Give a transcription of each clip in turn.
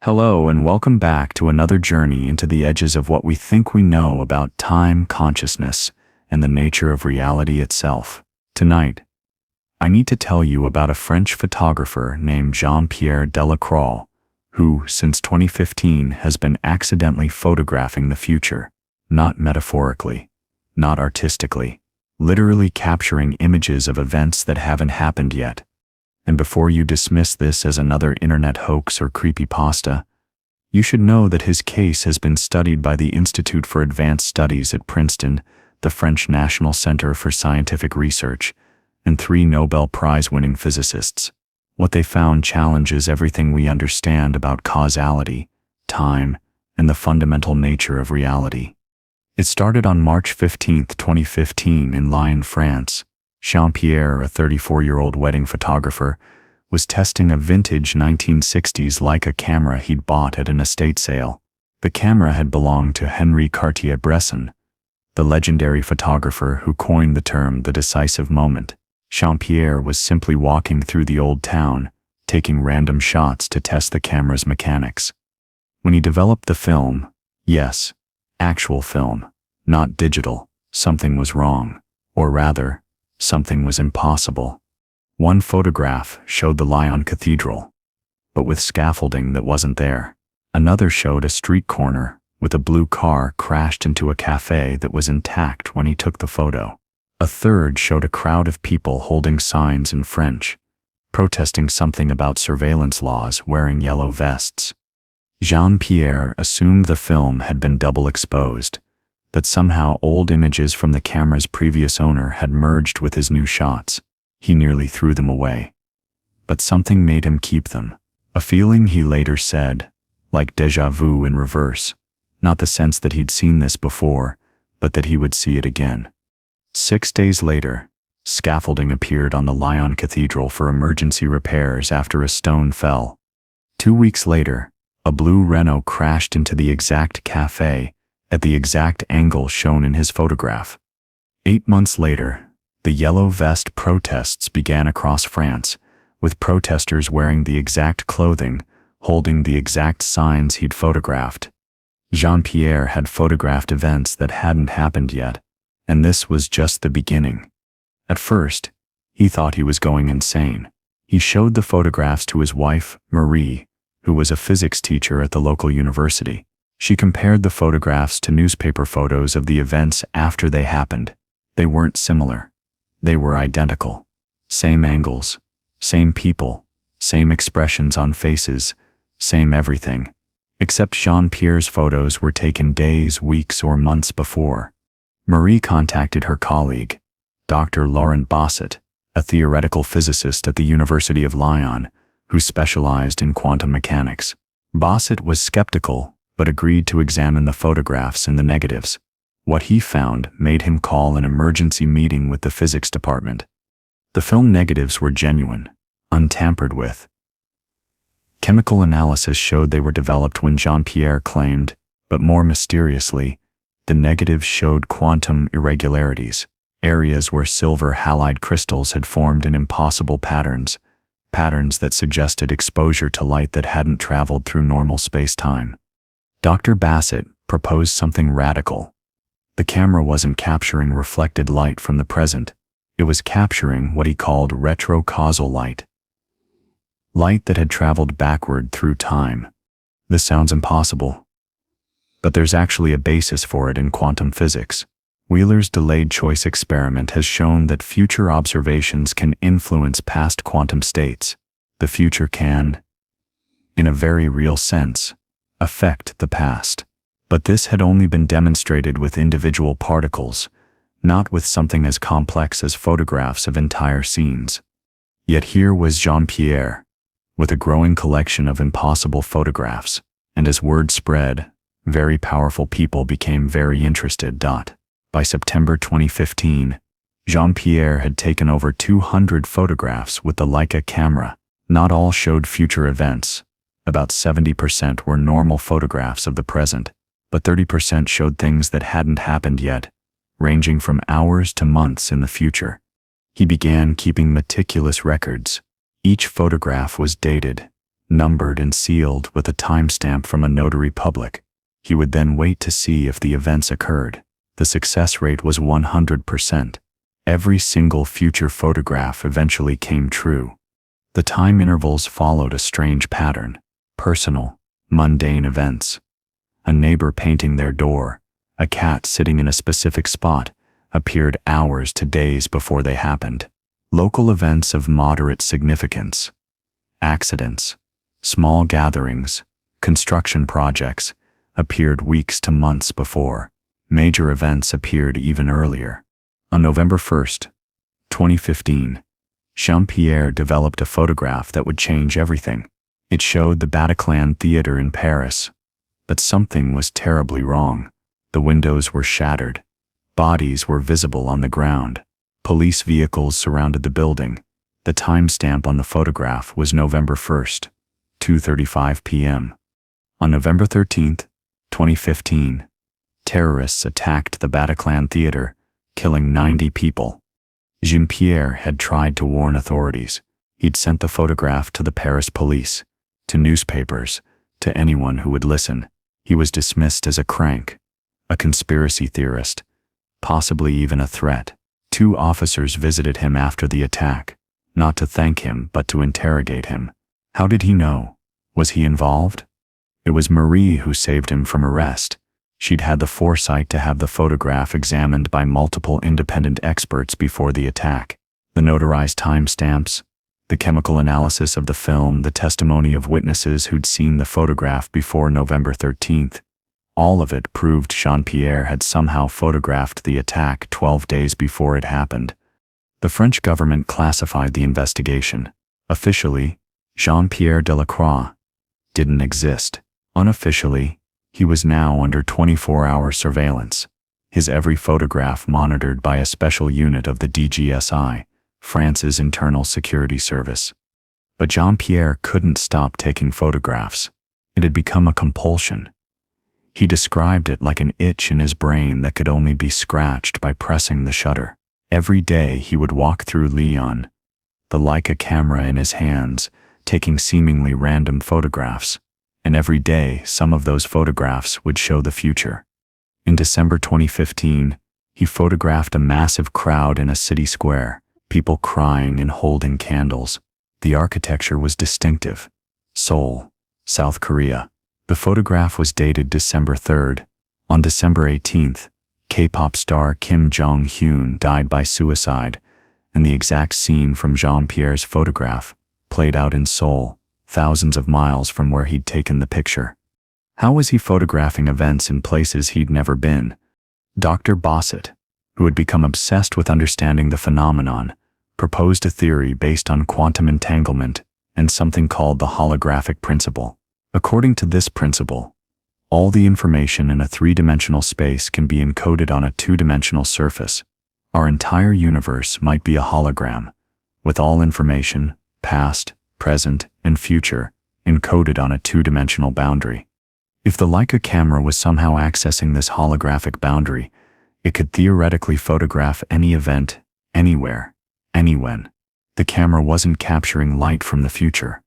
Hello and welcome back to another journey into the edges of what we think we know about time, consciousness, and the nature of reality itself. Tonight, I need to tell you about a French photographer named Jean-Pierre Delacroix, who, since 2015, has been accidentally photographing the future, not metaphorically, not artistically, literally capturing images of events that haven't happened yet. And before you dismiss this as another internet hoax or creepypasta, you should know that his case has been studied by the Institute for Advanced Studies at Princeton, the French National Center for Scientific Research, and 3 Nobel Prize-winning physicists. What they found challenges everything we understand about causality, time, and the fundamental nature of reality. It started on March 15, 2015 in Lyon, France. Jean-Pierre, a 34-year-old wedding photographer, was testing a vintage 1960s Leica camera he'd bought at an estate sale. The camera had belonged to Henri Cartier-Bresson, the legendary photographer who coined the term the decisive moment. Jean-Pierre was simply walking through the old town, taking random shots to test the camera's mechanics. When he developed the film, yes, actual film, not digital, something was wrong, or rather, something was impossible. One photograph showed the Lyon Cathedral, but with scaffolding that wasn't there. Another showed a street corner with a blue car crashed into a cafe that was intact when he took the photo. A third showed a crowd of people holding signs in French, protesting something about surveillance laws wearing yellow vests. Jean-Pierre assumed the film had been double exposed, that somehow old images from the camera's previous owner had merged with his new shots. He nearly threw them away. But something made him keep them. A feeling he later said, like déjà vu in reverse. Not the sense that he'd seen this before, but that he would see it again. 6 days later, scaffolding appeared on the Lyon Cathedral for emergency repairs after a stone fell. 2 weeks later, a blue Renault crashed into the exact cafe at the exact angle shown in his photograph. 8 months later, the yellow vest protests began across France, with protesters wearing the exact clothing, holding the exact signs he'd photographed. Jean-Pierre had photographed events that hadn't happened yet, and this was just the beginning. At first, he thought he was going insane. He showed the photographs to his wife, Marie, who was a physics teacher at the local university. She compared the photographs to newspaper photos of the events after they happened. They weren't similar. They were identical. Same angles, same people, same expressions on faces, same everything. Except Jean-Pierre's photos were taken days, weeks, or months before. Marie contacted her colleague, Dr. Laurent Bassett, a theoretical physicist at the University of Lyon, who specialized in quantum mechanics. Bassett was skeptical, but agreed to examine the photographs and the negatives. What he found made him call an emergency meeting with the physics department. The film negatives were genuine, untampered with. Chemical analysis showed they were developed when Jean-Pierre claimed, but more mysteriously, the negatives showed quantum irregularities, areas where silver halide crystals had formed in impossible patterns that suggested exposure to light that hadn't traveled through normal space-time. Dr. Bassett proposed something radical. The camera wasn't capturing reflected light from the present, it was capturing what he called retrocausal light. Light that had traveled backward through time. This sounds impossible, but there's actually a basis for it in quantum physics. Wheeler's delayed choice experiment has shown that future observations can influence past quantum states. The future can, in a very real sense, affect the past. But this had only been demonstrated with individual particles, not with something as complex as photographs of entire scenes. Yet here was Jean-Pierre, with a growing collection of impossible photographs, and as word spread, very powerful people became very interested. By September 2015, Jean-Pierre had taken over 200 photographs with the Leica camera. Not all showed future events. About 70% were normal photographs of the present, but 30% showed things that hadn't happened yet, ranging from hours to months in the future. He began keeping meticulous records. Each photograph was dated, numbered and sealed with a timestamp from a notary public. He would then wait to see if the events occurred. The success rate was 100%. Every single future photograph eventually came true. The time intervals followed a strange pattern: personal, mundane events. A neighbor painting their door, a cat sitting in a specific spot, appeared hours to days before they happened. Local events of moderate significance, accidents, small gatherings, construction projects, appeared weeks to months before. Major events appeared even earlier. On November 1st, 2015, Jean-Pierre developed a photograph that would change everything. It showed the Bataclan Theater in Paris. But something was terribly wrong. The windows were shattered. Bodies were visible on the ground. Police vehicles surrounded the building. The timestamp on the photograph was November 1st, 2:35 p.m. On November 13th, 2015, terrorists attacked the Bataclan Theater, killing 90 people. Jean-Pierre had tried to warn authorities. He'd sent the photograph to the Paris police, to newspapers, to anyone who would listen. He was dismissed as a crank, a conspiracy theorist, possibly even a threat. 2 officers visited him after the attack, not to thank him but to interrogate him. How did he know? Was he involved? It was Marie who saved him from arrest. She'd had the foresight to have the photograph examined by multiple independent experts before the attack. The notarized timestamps, the chemical analysis of the film, the testimony of witnesses who'd seen the photograph before November 13th. All of it proved Jean-Pierre had somehow photographed the attack 12 days before it happened. The French government classified the investigation. Officially, Jean-Pierre Delacroix didn't exist. Unofficially, he was now under 24-hour surveillance, his every photograph monitored by a special unit of the DGSI, France's internal security service. But Jean-Pierre couldn't stop taking photographs. It had become a compulsion. He described it like an itch in his brain that could only be scratched by pressing the shutter. Every day he would walk through Lyon, the Leica camera in his hands, taking seemingly random photographs. And every day some of those photographs would show the future. In December 2015, he photographed a massive crowd in a city square, people crying and holding candles. The architecture was distinctive. Seoul, South Korea. The photograph was dated December 3rd. On December 18th, K-pop star Kim Jong-hyun died by suicide, and the exact scene from Jean-Pierre's photograph played out in Seoul, thousands of miles from where he'd taken the picture. How was he photographing events in places he'd never been? Dr. Bassett, who had become obsessed with understanding the phenomenon, proposed a theory based on quantum entanglement and something called the holographic principle. According to this principle, all the information in a 3-dimensional space can be encoded on a 2-dimensional surface. Our entire universe might be a hologram, with all information, past, present, and future, encoded on a 2-dimensional boundary. If the Leica camera was somehow accessing this holographic boundary, it could theoretically photograph any event, anywhere, anywhen. The camera wasn't capturing light from the future.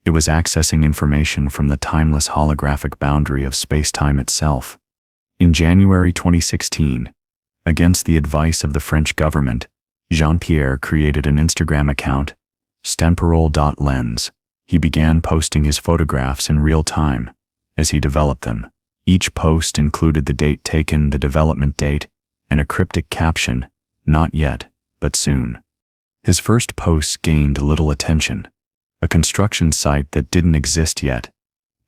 It was accessing information from the timeless holographic boundary of space-time itself. In January 2016, against the advice of the French government, Jean-Pierre created an Instagram account, temporal.lens. He began posting his photographs in real time as he developed them. Each post included the date taken, the development date, and a cryptic caption, "Not yet, but soon." His first posts gained little attention. A construction site that didn't exist yet,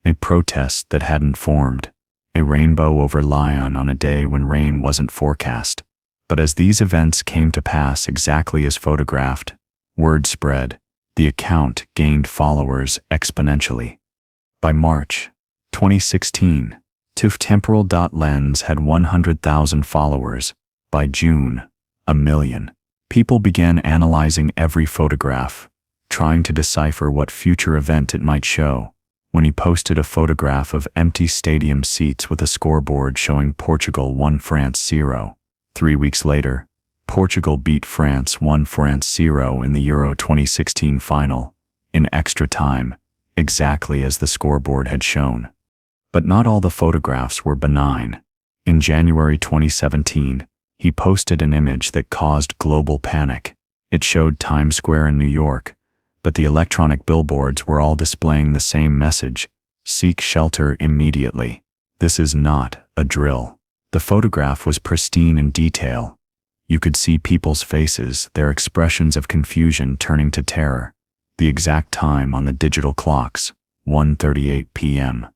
a protest that hadn't formed, a rainbow over Lyon on a day when rain wasn't forecast. But as these events came to pass exactly as photographed, word spread. The account gained followers exponentially. By March 2016, temporal.lens had 100,000 followers. By June, 1 million. People began analyzing every photograph, trying to decipher what future event it might show. When he posted a photograph of empty stadium seats with a scoreboard showing Portugal 1 France 0, 3 weeks later, Portugal beat France 1 France 0 in the Euro 2016 final. In extra time, exactly as the scoreboard had shown. But not all the photographs were benign. In January 2017, he posted an image that caused global panic. It showed Times Square in New York, but the electronic billboards were all displaying the same message: seek shelter immediately. This is not a drill. The photograph was pristine in detail. You could see people's faces, their expressions of confusion turning to terror. The exact time on the digital clocks, 1:38 p.m.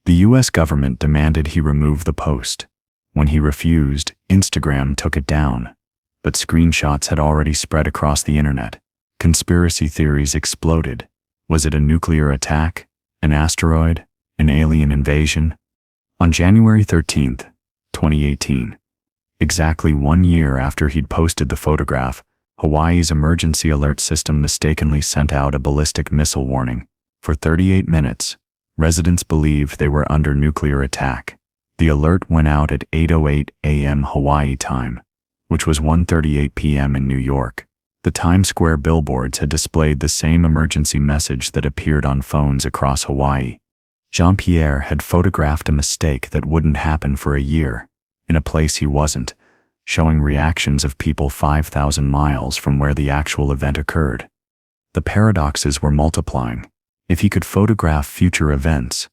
The U.S. government demanded he remove the post. When he refused, Instagram took it down. But screenshots had already spread across the internet. Conspiracy theories exploded. Was it a nuclear attack? An asteroid? An alien invasion? On January 13, 2018, exactly 1 year after he'd posted the photograph, Hawaii's emergency alert system mistakenly sent out a ballistic missile warning. For 38 minutes, residents believed they were under nuclear attack. The alert went out at 8:08 a.m. Hawaii time, which was 1:38 p.m. in New York. The Times Square billboards had displayed the same emergency message that appeared on phones across Hawaii. Jean-Pierre had photographed a mistake that wouldn't happen for a year, in a place he wasn't, showing reactions of people 5,000 miles from where the actual event occurred. The paradoxes were multiplying. If he could photograph future events,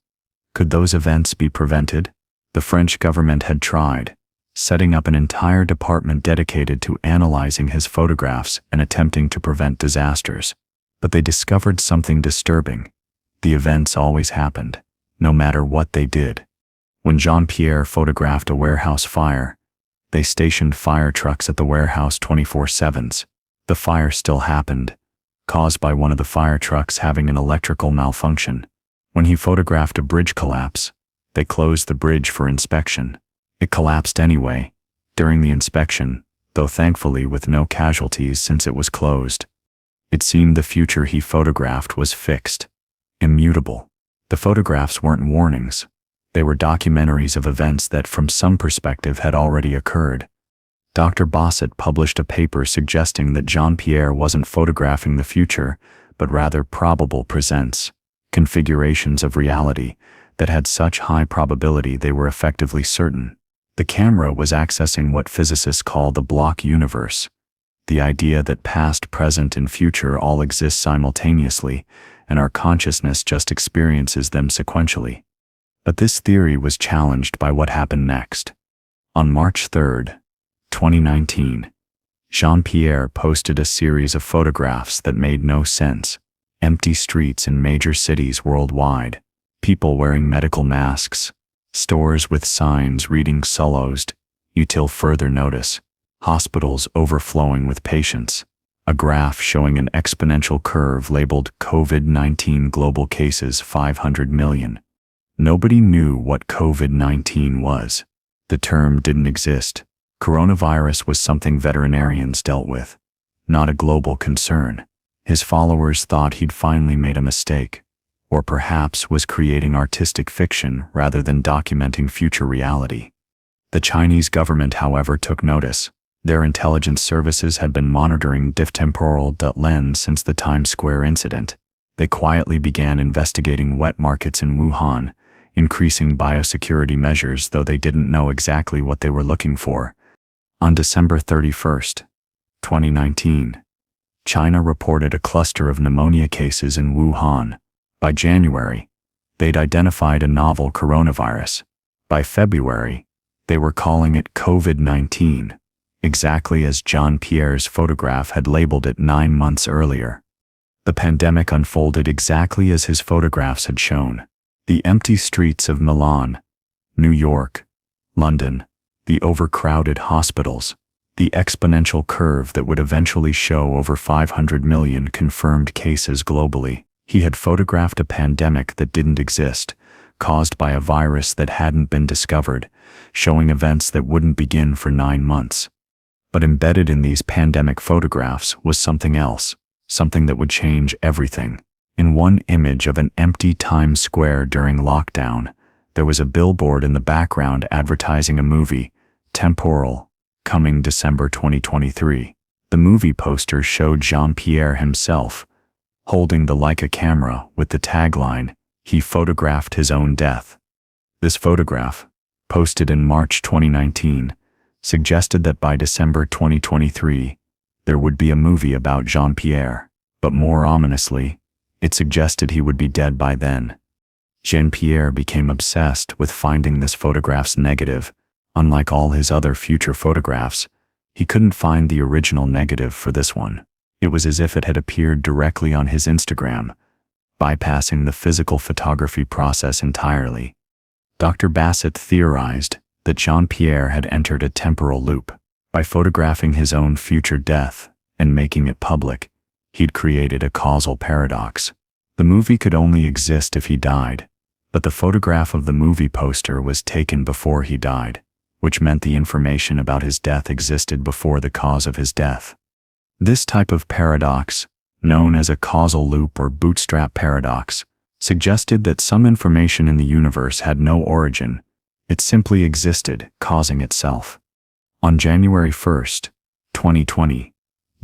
could those events be prevented? The French government had tried, setting up an entire department dedicated to analyzing his photographs and attempting to prevent disasters. But they discovered something disturbing. The events always happened, no matter what they did. When Jean-Pierre photographed a warehouse fire, they stationed fire trucks at the warehouse 24/7. The fire still happened, caused by one of the fire trucks having an electrical malfunction. When he photographed a bridge collapse, they closed the bridge for inspection. It collapsed anyway, during the inspection, though thankfully with no casualties since it was closed. It seemed the future he photographed was fixed, immutable. The photographs weren't warnings. They were documentaries of events that from some perspective had already occurred. Dr. Bassett published a paper suggesting that Jean-Pierre wasn't photographing the future, but rather probable presents, configurations of reality that had such high probability they were effectively certain. The camera was accessing what physicists call the block universe, the idea that past, present, and future all exist simultaneously, and our consciousness just experiences them sequentially. But this theory was challenged by what happened next. On March 3, 2019, Jean-Pierre posted a series of photographs that made no sense. Empty streets in major cities worldwide, people wearing medical masks, stores with signs reading "Closed until further notice," hospitals overflowing with patients, a graph showing an exponential curve labeled COVID-19 global cases 500 million. Nobody knew what COVID-19 was. The term didn't exist. Coronavirus was something veterinarians dealt with, not a global concern. His followers thought he'd finally made a mistake, or perhaps was creating artistic fiction rather than documenting future reality. The Chinese government, however, took notice. Their intelligence services had been monitoring temporal lens since the Times Square incident. They quietly began investigating wet markets in Wuhan, increasing biosecurity measures, though they didn't know exactly what they were looking for. On December 31, 2019, China reported a cluster of pneumonia cases in Wuhan. By January, they'd identified a novel coronavirus. By February, they were calling it COVID-19, exactly as Jean-Pierre's photograph had labeled it 9 months earlier. The pandemic unfolded exactly as his photographs had shown. The empty streets of Milan, New York, London, the overcrowded hospitals, the exponential curve that would eventually show over 500 million confirmed cases globally. He had photographed a pandemic that didn't exist, caused by a virus that hadn't been discovered, showing events that wouldn't begin for 9 months. But embedded in these pandemic photographs was something else, something that would change everything. In one image of an empty Times Square during lockdown, there was a billboard in the background advertising a movie, Temporal, coming December 2023. The movie poster showed Jean-Pierre himself, holding the Leica camera with the tagline, "He photographed his own death." This photograph, posted in March 2019, suggested that by December 2023, there would be a movie about Jean-Pierre, but more ominously, it suggested he would be dead by then. Jean-Pierre became obsessed with finding this photograph's negative. Unlike all his other future photographs, he couldn't find the original negative for this one. It was as if it had appeared directly on his Instagram, bypassing the physical photography process entirely. Dr. Bassett theorized that Jean-Pierre had entered a temporal loop. By photographing his own future death and making it public, he'd created a causal paradox. The movie could only exist if he died, but the photograph of the movie poster was taken before he died, which meant the information about his death existed before the cause of his death. This type of paradox, known as a causal loop or bootstrap paradox, suggested that some information in the universe had no origin. It simply existed, causing itself. On January 1st, 2020,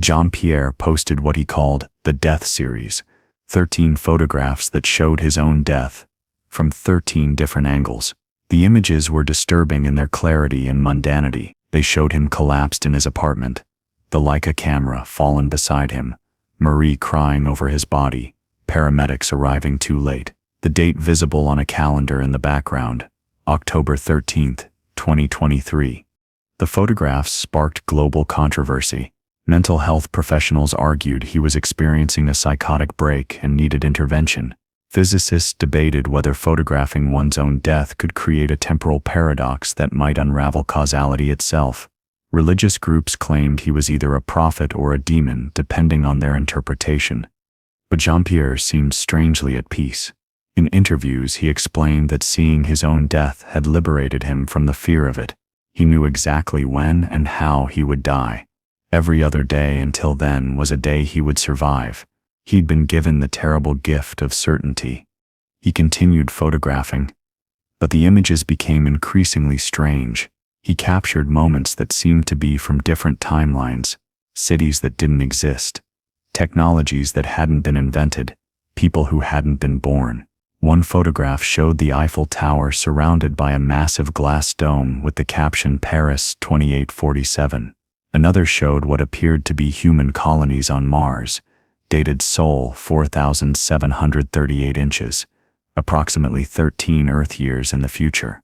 Jean-Pierre posted what he called the Death Series, 13 photographs that showed his own death, from 13 different angles. The images were disturbing in their clarity and mundanity. They showed him collapsed in his apartment, the Leica camera fallen beside him, Marie crying over his body, paramedics arriving too late, the date visible on a calendar in the background, October 13th, 2023. The photographs sparked global controversy. Mental health professionals argued he was experiencing a psychotic break and needed intervention. Physicists debated whether photographing one's own death could create a temporal paradox that might unravel causality itself. Religious groups claimed he was either a prophet or a demon, depending on their interpretation. But Jean-Pierre seemed strangely at peace. In interviews, he explained that seeing his own death had liberated him from the fear of it. He knew exactly when and how he would die. Every other day until then was a day he would survive. He'd been given the terrible gift of certainty. He continued photographing, but the images became increasingly strange. He captured moments that seemed to be from different timelines, cities that didn't exist, technologies that hadn't been invented, people who hadn't been born. One photograph showed the Eiffel Tower surrounded by a massive glass dome with the caption Paris 2847. Another showed what appeared to be human colonies on Mars, dated Seoul 4,738 inches, approximately 13 Earth years in the future.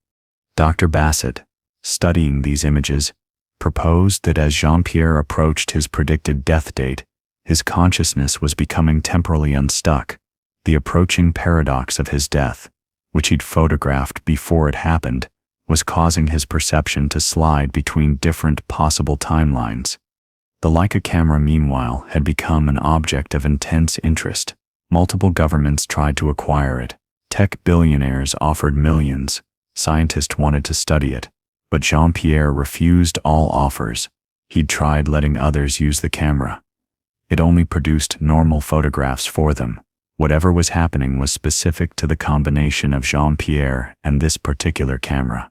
Dr. Bassett, studying these images, proposed that as Jean-Pierre approached his predicted death date, his consciousness was becoming temporally unstuck. The approaching paradox of his death, which he'd photographed before it happened, was causing his perception to slide between different possible timelines. The Leica camera, meanwhile, had become an object of intense interest. Multiple governments tried to acquire it. Tech billionaires offered millions. Scientists wanted to study it. But Jean-Pierre refused all offers. He'd tried letting others use the camera. It only produced normal photographs for them. Whatever was happening was specific to the combination of Jean-Pierre and this particular camera.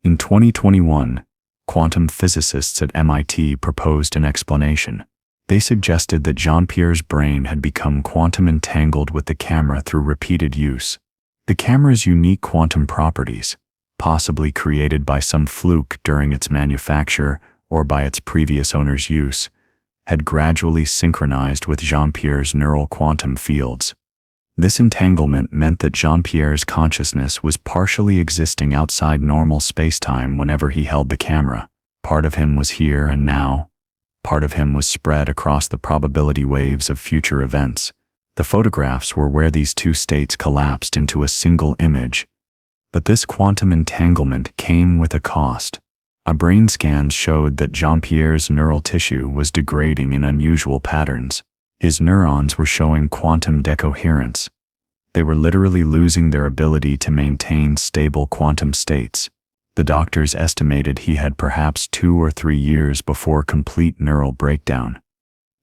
In 2021, quantum physicists at MIT proposed an explanation. They suggested that Jean-Pierre's brain had become quantum entangled with the camera through repeated use. The camera's unique quantum properties, possibly created by some fluke during its manufacture or by its previous owner's use, had gradually synchronized with Jean-Pierre's neural quantum fields. This entanglement meant that Jean-Pierre's consciousness was partially existing outside normal space-time whenever he held the camera. Part of him was here and now. Part of him was spread across the probability waves of future events. The photographs were where these two states collapsed into a single image. But this quantum entanglement came with a cost. A brain scan showed that Jean-Pierre's neural tissue was degrading in unusual patterns. His neurons were showing quantum decoherence. They were literally losing their ability to maintain stable quantum states. The doctors estimated he had perhaps 2 or 3 years before complete neural breakdown.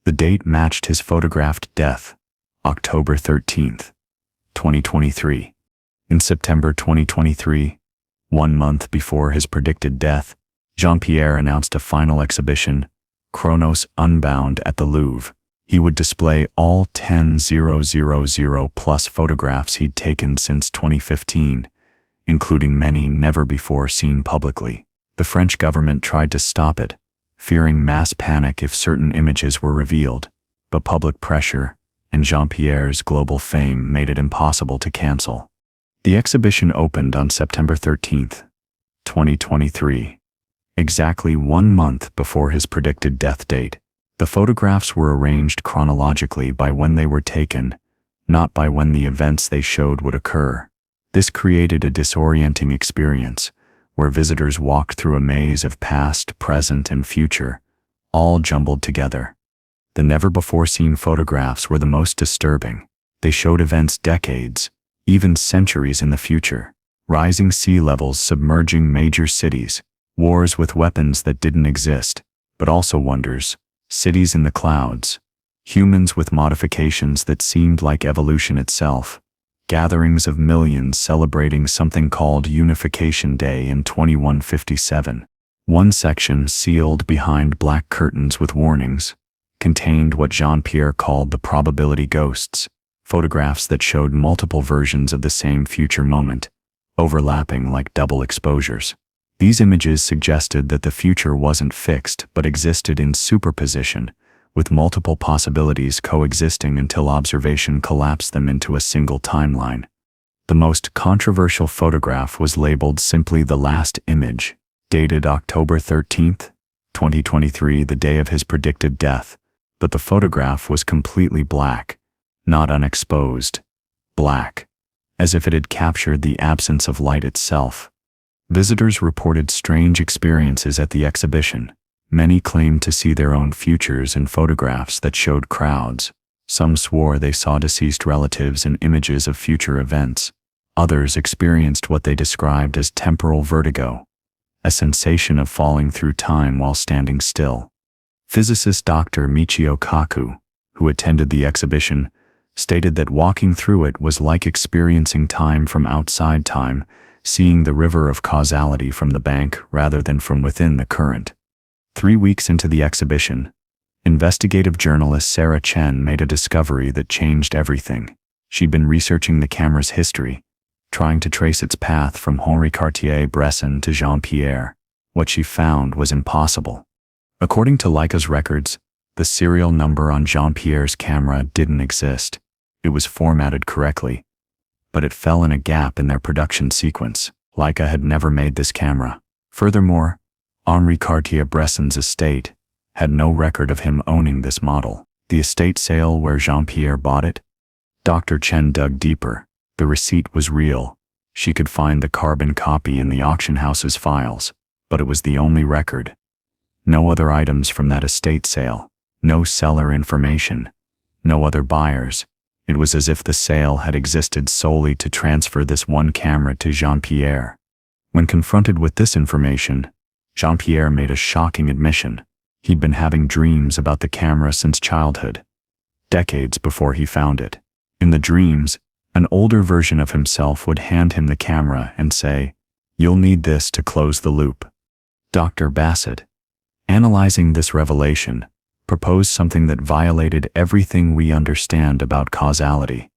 The date matched his photographed death, October 13th, 2023. In September 2023, 1 month before his predicted death, Jean-Pierre announced a final exhibition, Chronos Unbound, at the Louvre. He would display all 10,000 plus photographs he'd taken since 2015, including many never before seen publicly. The French government tried to stop it, fearing mass panic if certain images were revealed, but public pressure and Jean-Pierre's global fame made it impossible to cancel. The exhibition opened on September 13, 2023, exactly 1 month before his predicted death date. The photographs were arranged chronologically by when they were taken, not by when the events they showed would occur. This created a disorienting experience, where visitors walked through a maze of past, present, and future, all jumbled together. The never-before-seen photographs were the most disturbing. They showed events decades, even centuries in the future. Rising sea levels submerging major cities, wars with weapons that didn't exist, but also wonders, cities in the clouds, humans with modifications that seemed like evolution itself, gatherings of millions celebrating something called Unification Day in 2157. One section, sealed behind black curtains with warnings, contained what Jean-Pierre called the probability ghosts, photographs that showed multiple versions of the same future moment, overlapping like double exposures. These images suggested that the future wasn't fixed but existed in superposition, with multiple possibilities coexisting until observation collapsed them into a single timeline. The most controversial photograph was labeled simply "The Last Image," dated October 13, 2023, the day of his predicted death, but the photograph was completely black, not unexposed, black, as if it had captured the absence of light itself. Visitors reported strange experiences at the exhibition. Many claimed to see their own futures in photographs that showed crowds. Some swore they saw deceased relatives in images of future events. Others experienced what they described as temporal vertigo, a sensation of falling through time while standing still. Physicist Dr. Michio Kaku, who attended the exhibition, stated that walking through it was like experiencing time from outside time, seeing the river of causality from the bank rather than from within the current. 3 weeks into the exhibition, investigative journalist Sarah Chen made a discovery that changed everything. She'd been researching the camera's history, trying to trace its path from Henri Cartier-Bresson to Jean-Pierre. What she found was impossible. According to Leica's records, the serial number on Jean-Pierre's camera didn't exist. It was formatted correctly, but it fell in a gap in their production sequence. Leica had never made this camera. Furthermore, Henri Cartier-Bresson's estate had no record of him owning this model. The estate sale where Jean-Pierre bought it? Dr. Chen dug deeper. The receipt was real. She could find the carbon copy in the auction house's files, but it was the only record. No other items from that estate sale. No seller information. No other buyers. It was as if the sale had existed solely to transfer this one camera to Jean-Pierre. When confronted with this information, Jean-Pierre made a shocking admission. He'd been having dreams about the camera since childhood, decades before he found it. In the dreams, an older version of himself would hand him the camera and say, "You'll need this to close the loop." Dr. Bassett, analyzing this revelation, proposed something that violated everything we understand about causality.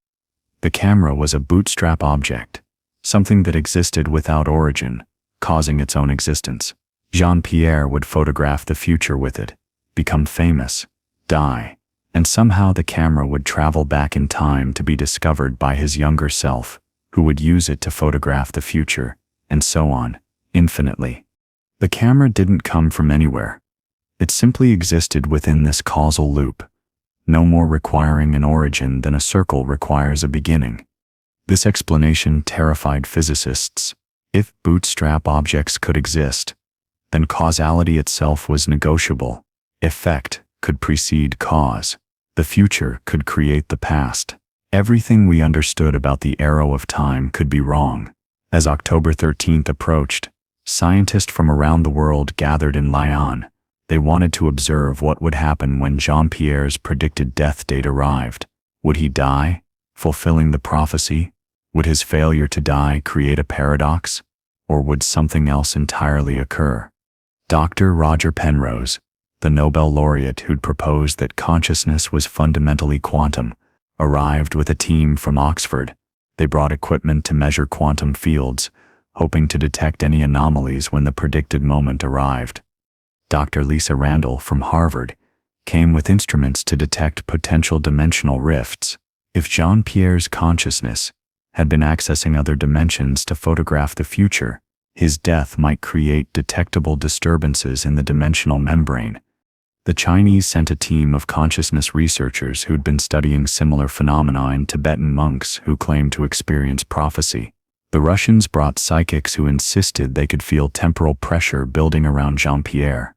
The camera was a bootstrap object, something that existed without origin, causing its own existence. Jean-Pierre would photograph the future with it, become famous, die, and somehow the camera would travel back in time to be discovered by his younger self, who would use it to photograph the future, and so on, infinitely. The camera didn't come from anywhere. It simply existed within this causal loop, no more requiring an origin than a circle requires a beginning. This explanation terrified physicists. If bootstrap objects could exist, then causality itself was negotiable. Effect could precede cause. The future could create the past. Everything we understood about the arrow of time could be wrong. As October 13th approached, scientists from around the world gathered in Lyon. They wanted to observe what would happen when Jean-Pierre's predicted death date arrived. Would he die, fulfilling the prophecy? Would his failure to die create a paradox? Or would something else entirely occur? Dr. Roger Penrose, the Nobel laureate who'd proposed that consciousness was fundamentally quantum, arrived with a team from Oxford. They brought equipment to measure quantum fields, hoping to detect any anomalies when the predicted moment arrived. Dr. Lisa Randall from Harvard came with instruments to detect potential dimensional rifts. If Jean-Pierre's consciousness had been accessing other dimensions to photograph the future, his death might create detectable disturbances in the dimensional membrane. The Chinese sent a team of consciousness researchers who'd been studying similar phenomena in Tibetan monks who claimed to experience prophecy. The Russians brought psychics who insisted they could feel temporal pressure building around Jean-Pierre.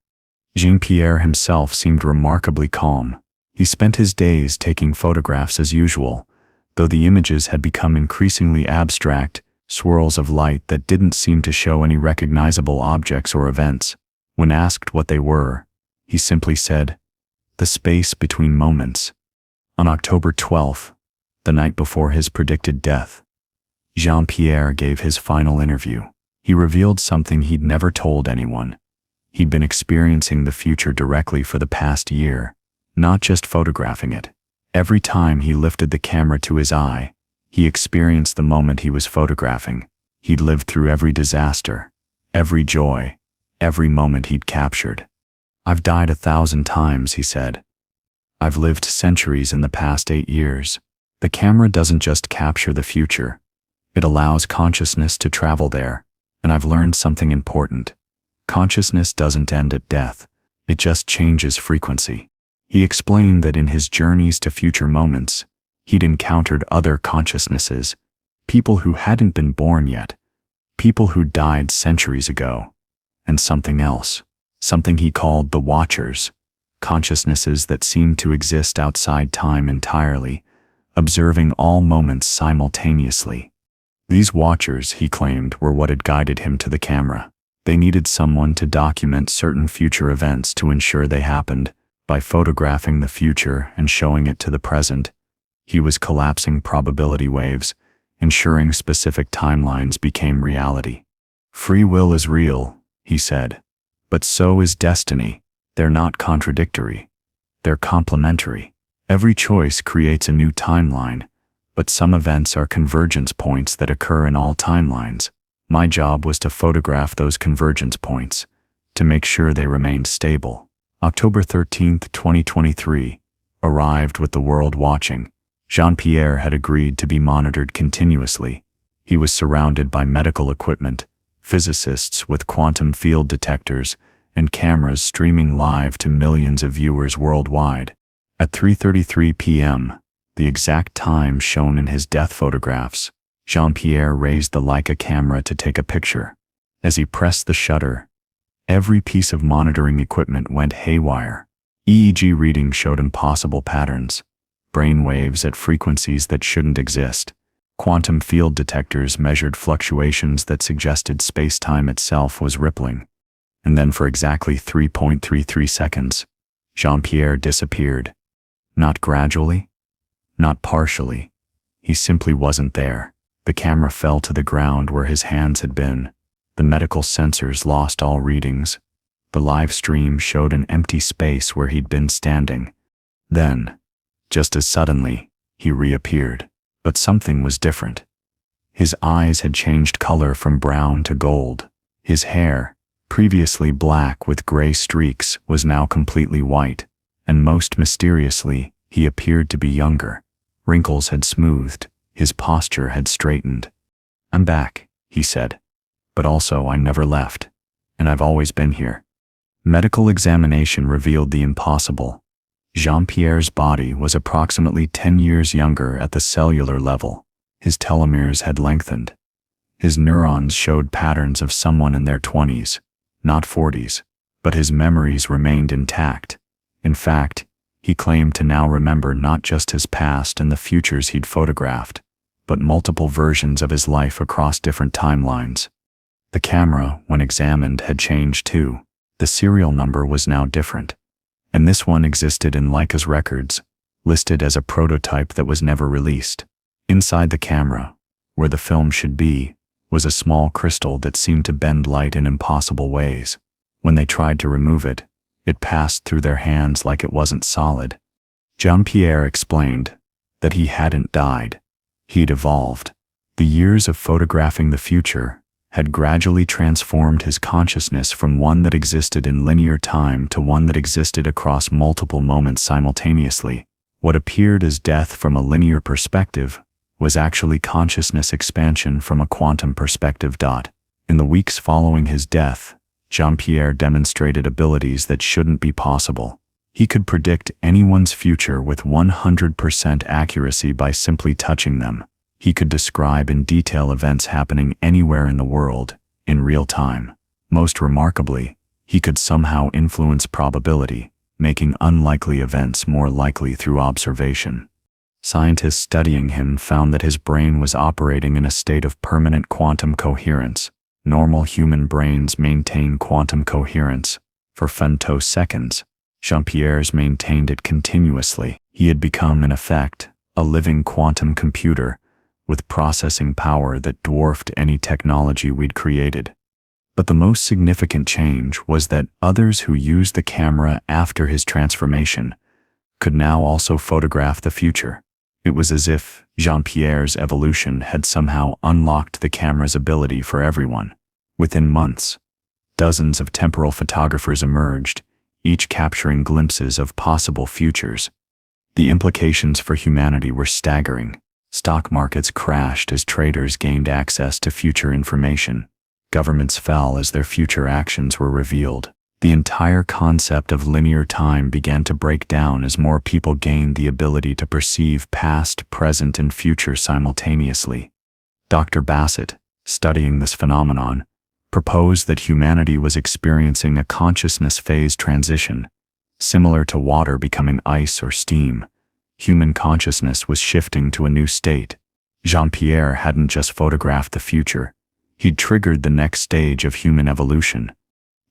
Jean-Pierre himself seemed remarkably calm. He spent his days taking photographs as usual, though the images had become increasingly abstract, swirls of light that didn't seem to show any recognizable objects or events. When asked what they were, he simply said, "The space between moments." On October 12th, the night before his predicted death, Jean-Pierre gave his final interview. He revealed something he'd never told anyone. He'd been experiencing the future directly for the past year, not just photographing it. Every time he lifted the camera to his eye, he experienced the moment he was photographing. He'd lived through every disaster, every joy, every moment he'd captured. "I've died 1,000 times," he said. "I've lived centuries in the past 8 years." The camera doesn't just capture the future. It allows consciousness to travel there, and I've learned something important. Consciousness doesn't end at death, it just changes frequency. He explained that in his journeys to future moments, he'd encountered other consciousnesses, people who hadn't been born yet, people who died centuries ago, and something else, something he called the Watchers, consciousnesses that seemed to exist outside time entirely, observing all moments simultaneously. These Watchers, he claimed, were what had guided him to the camera. They needed someone to document certain future events to ensure they happened. By photographing the future and showing it to the present, he was collapsing probability waves, ensuring specific timelines became reality. "Free will is real," he said, "but so is destiny. They're not contradictory. They're complementary. Every choice creates a new timeline, but some events are convergence points that occur in all timelines. My job was to photograph those convergence points, to make sure they remained stable." October 13th, 2023, arrived with the world watching. Jean-Pierre had agreed to be monitored continuously. He was surrounded by medical equipment, physicists with quantum field detectors, and cameras streaming live to millions of viewers worldwide. At 3:33 p.m., the exact time shown in his death photographs, Jean-Pierre raised the Leica camera to take a picture. As he pressed the shutter, every piece of monitoring equipment went haywire. EEG readings showed impossible patterns, brain waves at frequencies that shouldn't exist. Quantum field detectors measured fluctuations that suggested space-time itself was rippling. And then for exactly 3.33 seconds, Jean-Pierre disappeared. Not gradually, not partially. He simply wasn't there. The camera fell to the ground where his hands had been. The medical sensors lost all readings. The live stream showed an empty space where he'd been standing. Then, just as suddenly, he reappeared. But something was different. His eyes had changed color from brown to gold. His hair, previously black with gray streaks, was now completely white. And most mysteriously, he appeared to be younger. Wrinkles had smoothed. His posture had straightened. "I'm back," he said. "But also I never left. And I've always been here." Medical examination revealed the impossible. Jean-Pierre's body was approximately 10 years younger at the cellular level. His telomeres had lengthened. His neurons showed patterns of someone in their 20s, not 40s, but his memories remained intact. In fact, he claimed to now remember not just his past and the futures he'd photographed, but multiple versions of his life across different timelines. The camera, when examined, had changed too. The serial number was now different. And this one existed in Leica's records, listed as a prototype that was never released. Inside the camera, where the film should be, was a small crystal that seemed to bend light in impossible ways. When they tried to remove it, It passed through their hands like it wasn't solid. Jean-Pierre explained that he hadn't died. He'd evolved. The years of photographing the future had gradually transformed his consciousness from one that existed in linear time to one that existed across multiple moments simultaneously. What appeared as death from a linear perspective was actually consciousness expansion from a quantum perspective. In the weeks following his death, Jean-Pierre demonstrated abilities that shouldn't be possible. He could predict anyone's future with 100% accuracy by simply touching them. He could describe in detail events happening anywhere in the world, in real time. Most remarkably, he could somehow influence probability, making unlikely events more likely through observation. Scientists studying him found that his brain was operating in a state of permanent quantum coherence. Normal human brains maintain quantum coherence for femtoseconds. Jean-Pierre's maintained it continuously. He had become, in effect, a living quantum computer with processing power that dwarfed any technology we'd created. But the most significant change was that others who used the camera after his transformation could now also photograph the future. It was as if Jean-Pierre's evolution had somehow unlocked the camera's ability for everyone. Within months, dozens of temporal photographers emerged, each capturing glimpses of possible futures. The implications for humanity were staggering. Stock markets crashed as traders gained access to future information. Governments fell as their future actions were revealed. The entire concept of linear time began to break down as more people gained the ability to perceive past, present, and future simultaneously. Dr. Bassett, studying this phenomenon, proposed that humanity was experiencing a consciousness phase transition. Similar to water becoming ice or steam, human consciousness was shifting to a new state. Jean-Pierre hadn't just photographed the future, he'd triggered the next stage of human evolution.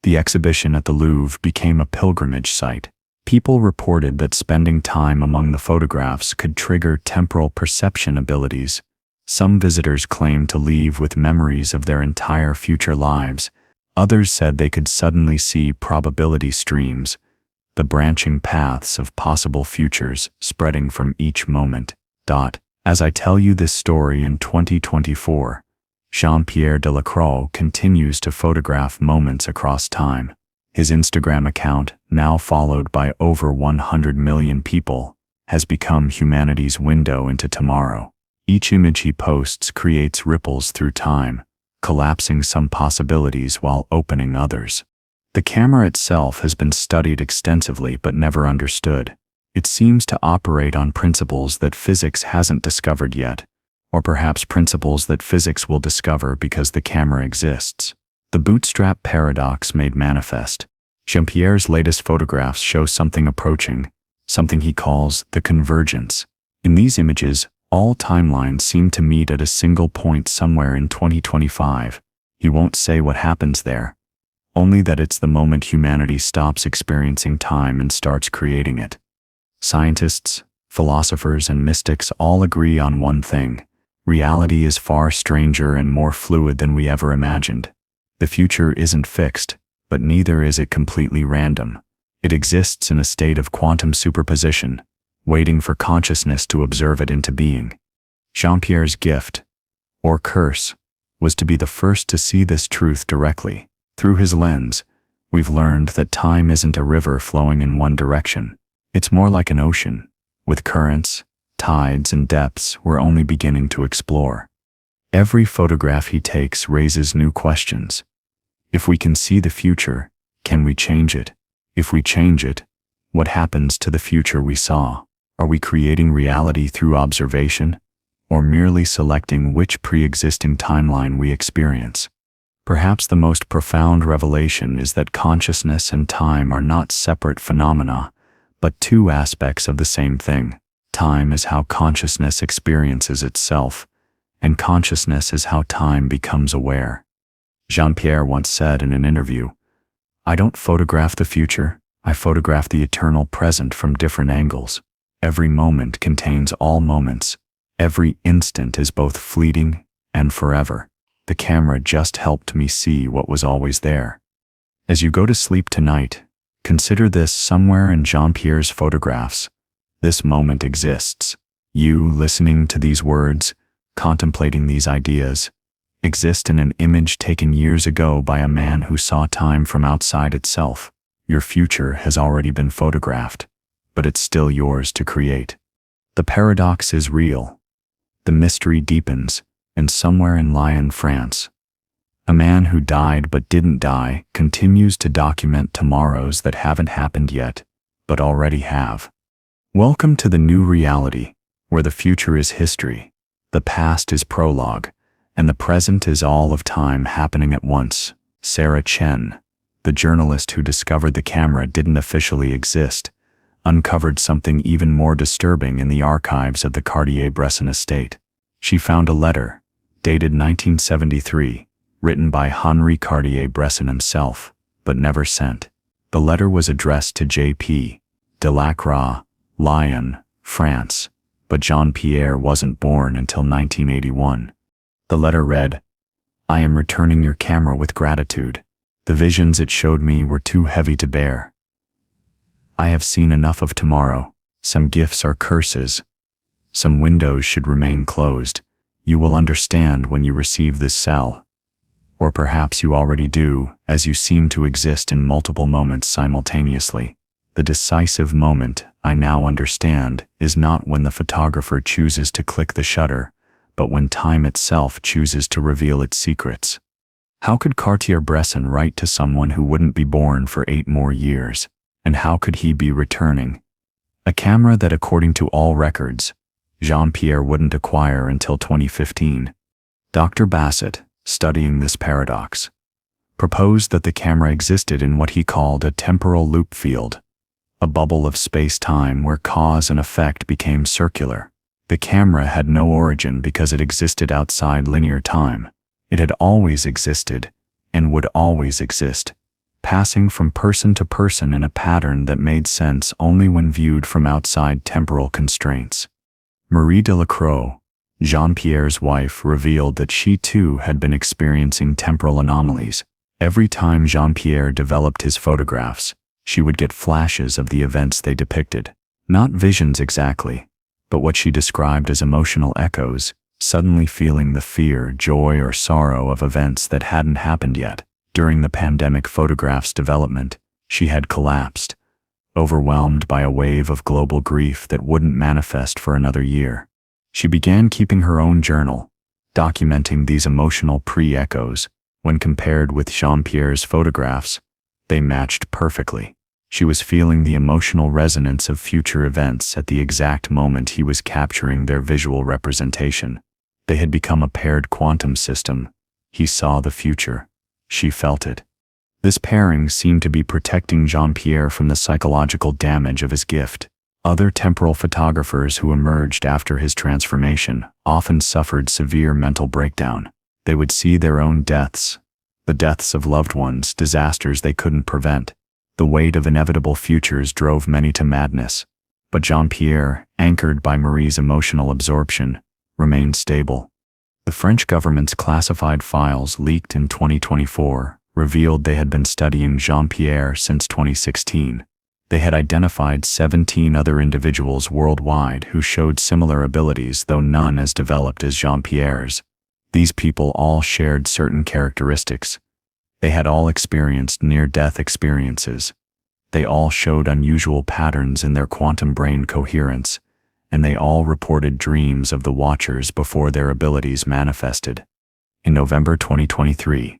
The exhibition at the Louvre became a pilgrimage site. People reported that spending time among the photographs could trigger temporal perception abilities. Some visitors claimed to leave with memories of their entire future lives. Others said they could suddenly see probability streams, the branching paths of possible futures spreading from each moment. As I tell you this story in 2024, Jean-Pierre Delacroix continues to photograph moments across time. His Instagram account, now followed by over 100 million people, has become humanity's window into tomorrow. Each image he posts creates ripples through time, collapsing some possibilities while opening others. The camera itself has been studied extensively but never understood. It seems to operate on principles that physics hasn't discovered yet, or perhaps principles that physics will discover because the camera exists. The bootstrap paradox made manifest. Jean-Pierre's latest photographs show something approaching, something he calls the convergence. In these images, all timelines seem to meet at a single point somewhere in 2025. He won't say what happens there, only that it's the moment humanity stops experiencing time and starts creating it. Scientists, philosophers, and mystics all agree on one thing. Reality is far stranger and more fluid than we ever imagined. The future isn't fixed, but neither is it completely random. It exists in a state of quantum superposition, waiting for consciousness to observe it into being. Jean-Pierre's gift, or curse, was to be the first to see this truth directly. Through his lens, we've learned that time isn't a river flowing in one direction. It's more like an ocean, with currents, tides, and depths we're only beginning to explore. Every photograph he takes raises new questions. If we can see the future, can we change it? If we change it, what happens to the future we saw? Are we creating reality through observation, or merely selecting which pre-existing timeline we experience? Perhaps the most profound revelation is that consciousness and time are not separate phenomena, but two aspects of the same thing. Time is how consciousness experiences itself, and consciousness is how time becomes aware. Jean-Pierre once said in an interview, "I don't photograph the future, I photograph the eternal present from different angles. Every moment contains all moments. Every instant is both fleeting and forever. The camera just helped me see what was always there." As you go to sleep tonight, Consider this: somewhere in Jean-Pierre's photographs, this moment exists. You, listening to these words, contemplating these ideas, exist in an image taken years ago by a man who saw time from outside itself. Your future has already been photographed, but it's still yours to create. The paradox is real. The mystery deepens, and somewhere in Lyon, France, a man who died but didn't die continues to document tomorrows that haven't happened yet, but already have. Welcome to the new reality, where the future is history, the past is prologue, and the present is all of time happening at once. Sarah Chen, the journalist who discovered the camera didn't officially exist, uncovered something even more disturbing in the archives of the Cartier-Bresson estate. She found a letter, dated 1973, written by Henri Cartier-Bresson himself, but never sent. The letter was addressed to J.P. Delacroix, Lyon, France, but Jean-Pierre wasn't born until 1981. The letter read, "I am returning your camera with gratitude. The visions it showed me were too heavy to bear. I have seen enough of tomorrow. Some gifts are curses. Some windows should remain closed. You will understand when you receive this cell. Or perhaps you already do, as you seem to exist in multiple moments simultaneously. The decisive moment, I now understand, is not when the photographer chooses to click the shutter, but when time itself chooses to reveal its secrets." How could Cartier-Bresson write to someone who wouldn't be born for 8 more years? And how could he be returning a camera that, according to all records, Jean-Pierre wouldn't acquire until 2015? Dr. Bassett, studying this paradox, proposed that the camera existed in what he called a temporal loop field, a bubble of space-time where cause and effect became circular. The camera had no origin because it existed outside linear time. It had always existed, and would always exist, passing from person to person in a pattern that made sense only when viewed from outside temporal constraints. Marie Delacroix, Jean-Pierre's wife, revealed that she too had been experiencing temporal anomalies. Every time Jean-Pierre developed his photographs, she would get flashes of the events they depicted. Not visions exactly, but what she described as emotional echoes, suddenly feeling the fear, joy, or sorrow of events that hadn't happened yet. During the pandemic photograph's development, she had collapsed, overwhelmed by a wave of global grief that wouldn't manifest for another year. She began keeping her own journal, documenting these emotional pre-echoes. When compared with Jean-Pierre's photographs, they matched perfectly. She was feeling the emotional resonance of future events at the exact moment he was capturing their visual representation. They had become a paired quantum system. He saw the future. She felt it. This pairing seemed to be protecting Jean-Pierre from the psychological damage of his gift. Other temporal photographers who emerged after his transformation often suffered severe mental breakdown. They would see their own deaths, the deaths of loved ones, disasters they couldn't prevent. The weight of inevitable futures drove many to madness. But Jean-Pierre, anchored by Marie's emotional absorption, remained stable. The French government's classified files, leaked in 2024, revealed they had been studying Jean-Pierre since 2016. They had identified 17 other individuals worldwide who showed similar abilities, though none as developed as Jean-Pierre's. These people all shared certain characteristics. They had all experienced near-death experiences. They all showed unusual patterns in their quantum brain coherence, and they all reported dreams of the watchers before their abilities manifested. In November 2023,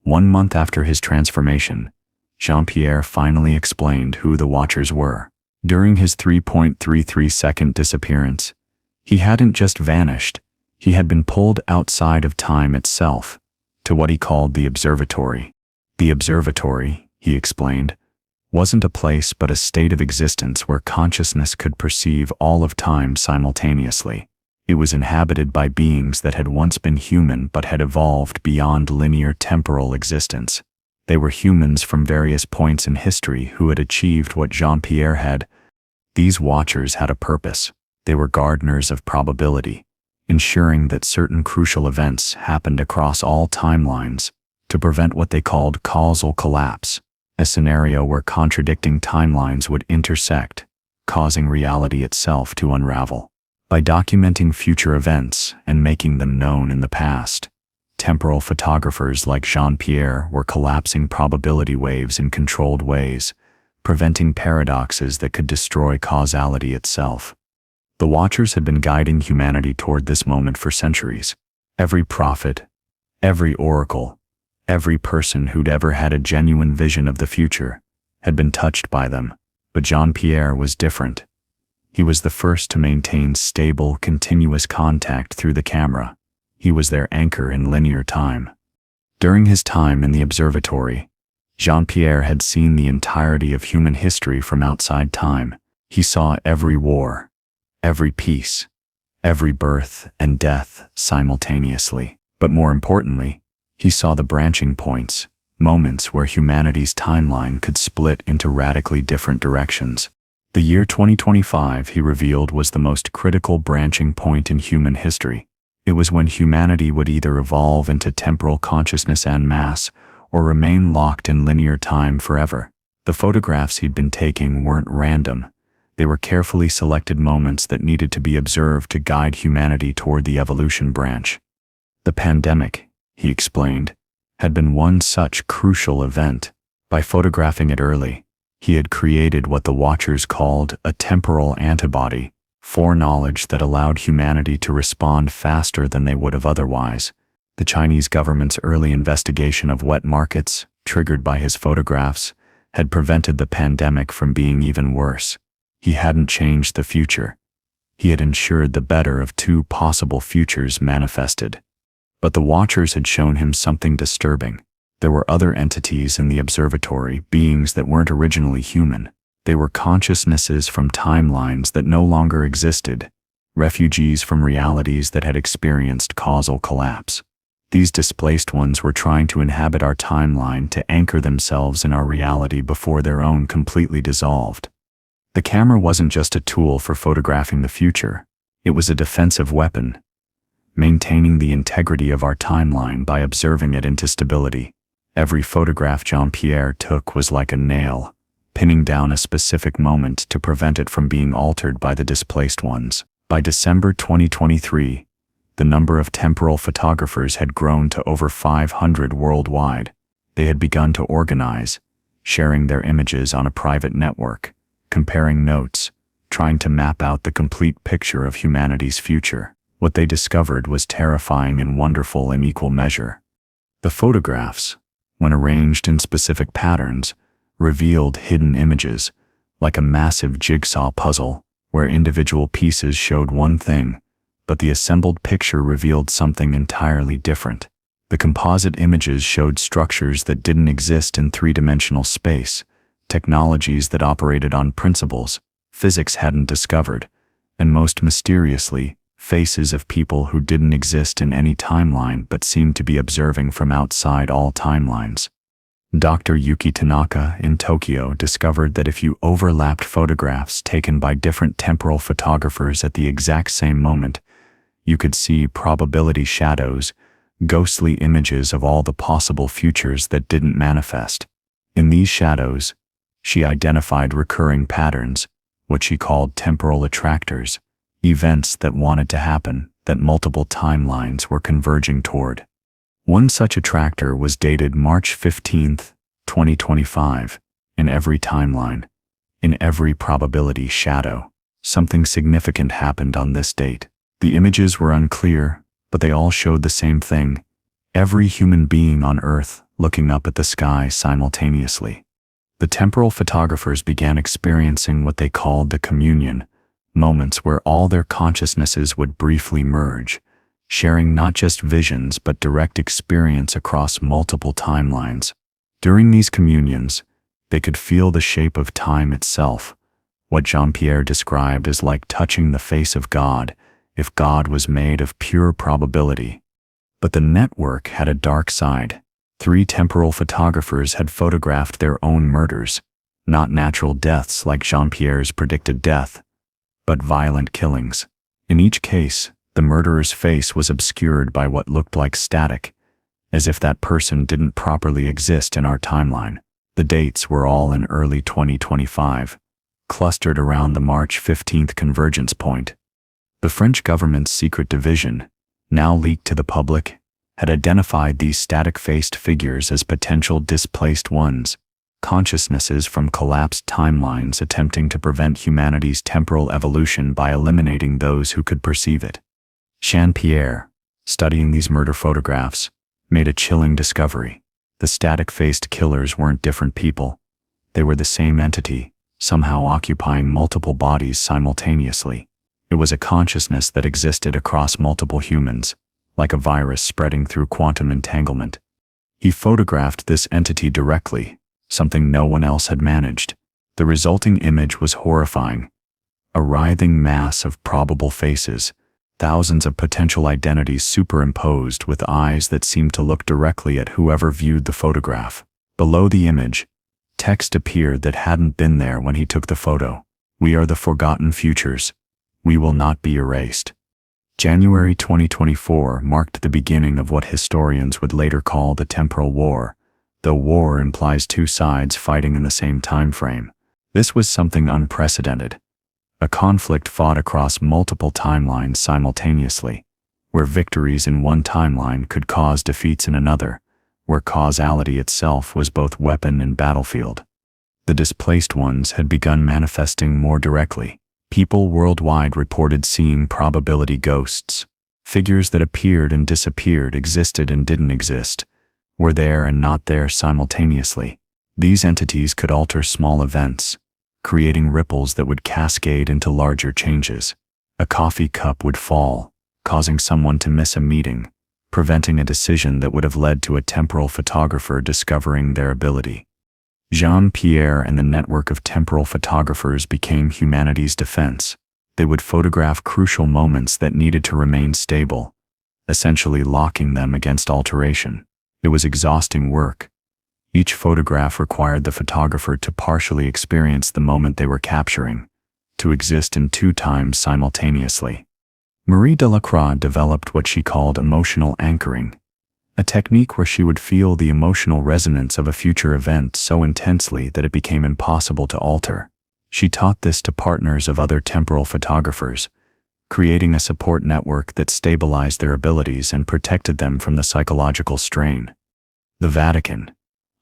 1 month after his transformation, Jean-Pierre finally explained who the watchers were. During his 3.33-second disappearance, he hadn't just vanished, he had been pulled outside of time itself, to what he called the observatory. The observatory, he explained, wasn't a place but a state of existence where consciousness could perceive all of time simultaneously. It was inhabited by beings that had once been human but had evolved beyond linear temporal existence. They were humans from various points in history who had achieved what Jean-Pierre had. These watchers had a purpose. They were gardeners of probability, ensuring that certain crucial events happened across all timelines to prevent what they called causal collapse. a scenario where contradicting timelines would intersect, causing reality itself to unravel. By documenting future events and making them known in the past, temporal photographers like Jean-Pierre were collapsing probability waves in controlled ways, preventing paradoxes that could destroy causality itself. The Watchers had been guiding humanity toward this moment for centuries. Every prophet, every oracle, every person who'd ever had a genuine vision of the future had been touched by them, but Jean-Pierre was different. He was the first to maintain stable, continuous contact through the camera. He was their anchor in linear time. During his time in the observatory, Jean-Pierre had seen the entirety of human history from outside time. He saw every war, every peace, every birth and death simultaneously. But more importantly, he saw the branching points, moments where humanity's timeline could split into radically different directions. The year 2025, he revealed, was the most critical branching point in human history. It was when humanity would either evolve into temporal consciousness en masse or remain locked in linear time forever. The photographs he'd been taking weren't random. They were carefully selected moments that needed to be observed to guide humanity toward the evolution branch. The pandemic, he explained, had been one such crucial event. By photographing it early, he had created what the Watchers called a temporal antibody, foreknowledge that allowed humanity to respond faster than they would have otherwise. The Chinese government's early investigation of wet markets, triggered by his photographs, had prevented the pandemic from being even worse. He hadn't changed the future. He had ensured the better of two possible futures manifested. But the Watchers had shown him something disturbing. There were other entities in the observatory, beings that weren't originally human. They were consciousnesses from timelines that no longer existed, refugees from realities that had experienced causal collapse. These displaced ones were trying to inhabit our timeline to anchor themselves in our reality before their own completely dissolved. The camera wasn't just a tool for photographing the future. It was a defensive weapon, maintaining the integrity of our timeline by observing it into stability. Every photograph Jean-Pierre took was like a nail, pinning down a specific moment to prevent it from being altered by the displaced ones. By December 2023, the number of temporal photographers had grown to over 500 worldwide. They had begun to organize, sharing their images on a private network, comparing notes, trying to map out the complete picture of humanity's future. What they discovered was terrifying and wonderful in equal measure. The photographs, when arranged in specific patterns, revealed hidden images, like a massive jigsaw puzzle, where individual pieces showed one thing, but the assembled picture revealed something entirely different. The composite images showed structures that didn't exist in three-dimensional space, technologies that operated on principles physics hadn't discovered, and most mysteriously, faces of people who didn't exist in any timeline but seemed to be observing from outside all timelines. Dr. Yuki Tanaka in Tokyo discovered that if you overlapped photographs taken by different temporal photographers at the exact same moment, you could see probability shadows, ghostly images of all the possible futures that didn't manifest. In these shadows, she identified recurring patterns, what she called temporal attractors, events that wanted to happen, that multiple timelines were converging toward. One such attractor was dated March 15, 2025. In every timeline, in every probability shadow, something significant happened on this date. The images were unclear, but they all showed the same thing: every human being on Earth looking up at the sky simultaneously. The temporal photographers began experiencing what they called the communion, moments where all their consciousnesses would briefly merge, sharing not just visions but direct experience across multiple timelines. During these communions, they could feel the shape of time itself, what Jean-Pierre described as like touching the face of God, if God was made of pure probability. But the network had a dark side. 3 temporal photographers had photographed their own murders, not natural deaths like Jean-Pierre's predicted death, but violent killings. In each case, the murderer's face was obscured by what looked like static, as if that person didn't properly exist in our timeline. The dates were all in early 2025, clustered around the March 15th convergence point. The French government's secret division, now leaked to the public, had identified these static-faced figures as potential displaced ones, consciousnesses from collapsed timelines attempting to prevent humanity's temporal evolution by eliminating those who could perceive it. Jean-Pierre, studying these murder photographs, made a chilling discovery. The static-faced killers weren't different people. They were the same entity, somehow occupying multiple bodies simultaneously. It was a consciousness that existed across multiple humans, like a virus spreading through quantum entanglement. He photographed this entity directly, something no one else had managed. The resulting image was horrifying. A writhing mass of probable faces, thousands of potential identities superimposed with eyes that seemed to look directly at whoever viewed the photograph. Below the image, text appeared that hadn't been there when he took the photo. "We are the forgotten futures. We will not be erased." January 2024 marked the beginning of what historians would later call the temporal war, though war implies two sides fighting in the same time frame. This was something unprecedented. A conflict fought across multiple timelines simultaneously, where victories in one timeline could cause defeats in another, where causality itself was both weapon and battlefield. The displaced ones had begun manifesting more directly. People worldwide reported seeing probability ghosts, figures that appeared and disappeared, existed and didn't exist, were there and not there simultaneously. These entities could alter small events, creating ripples that would cascade into larger changes. A coffee cup would fall, causing someone to miss a meeting, preventing a decision that would have led to a temporal photographer discovering their ability. Jean-Pierre and the network of temporal photographers became humanity's defense. They would photograph crucial moments that needed to remain stable, essentially locking them against alteration. It was exhausting work. Each photograph required the photographer to partially experience the moment they were capturing, to exist in two times simultaneously. Marie Delacroix developed what she called emotional anchoring, a technique where she would feel the emotional resonance of a future event so intensely that it became impossible to alter. She taught this to partners of other temporal photographers, creating a support network that stabilized their abilities and protected them from the psychological strain. The Vatican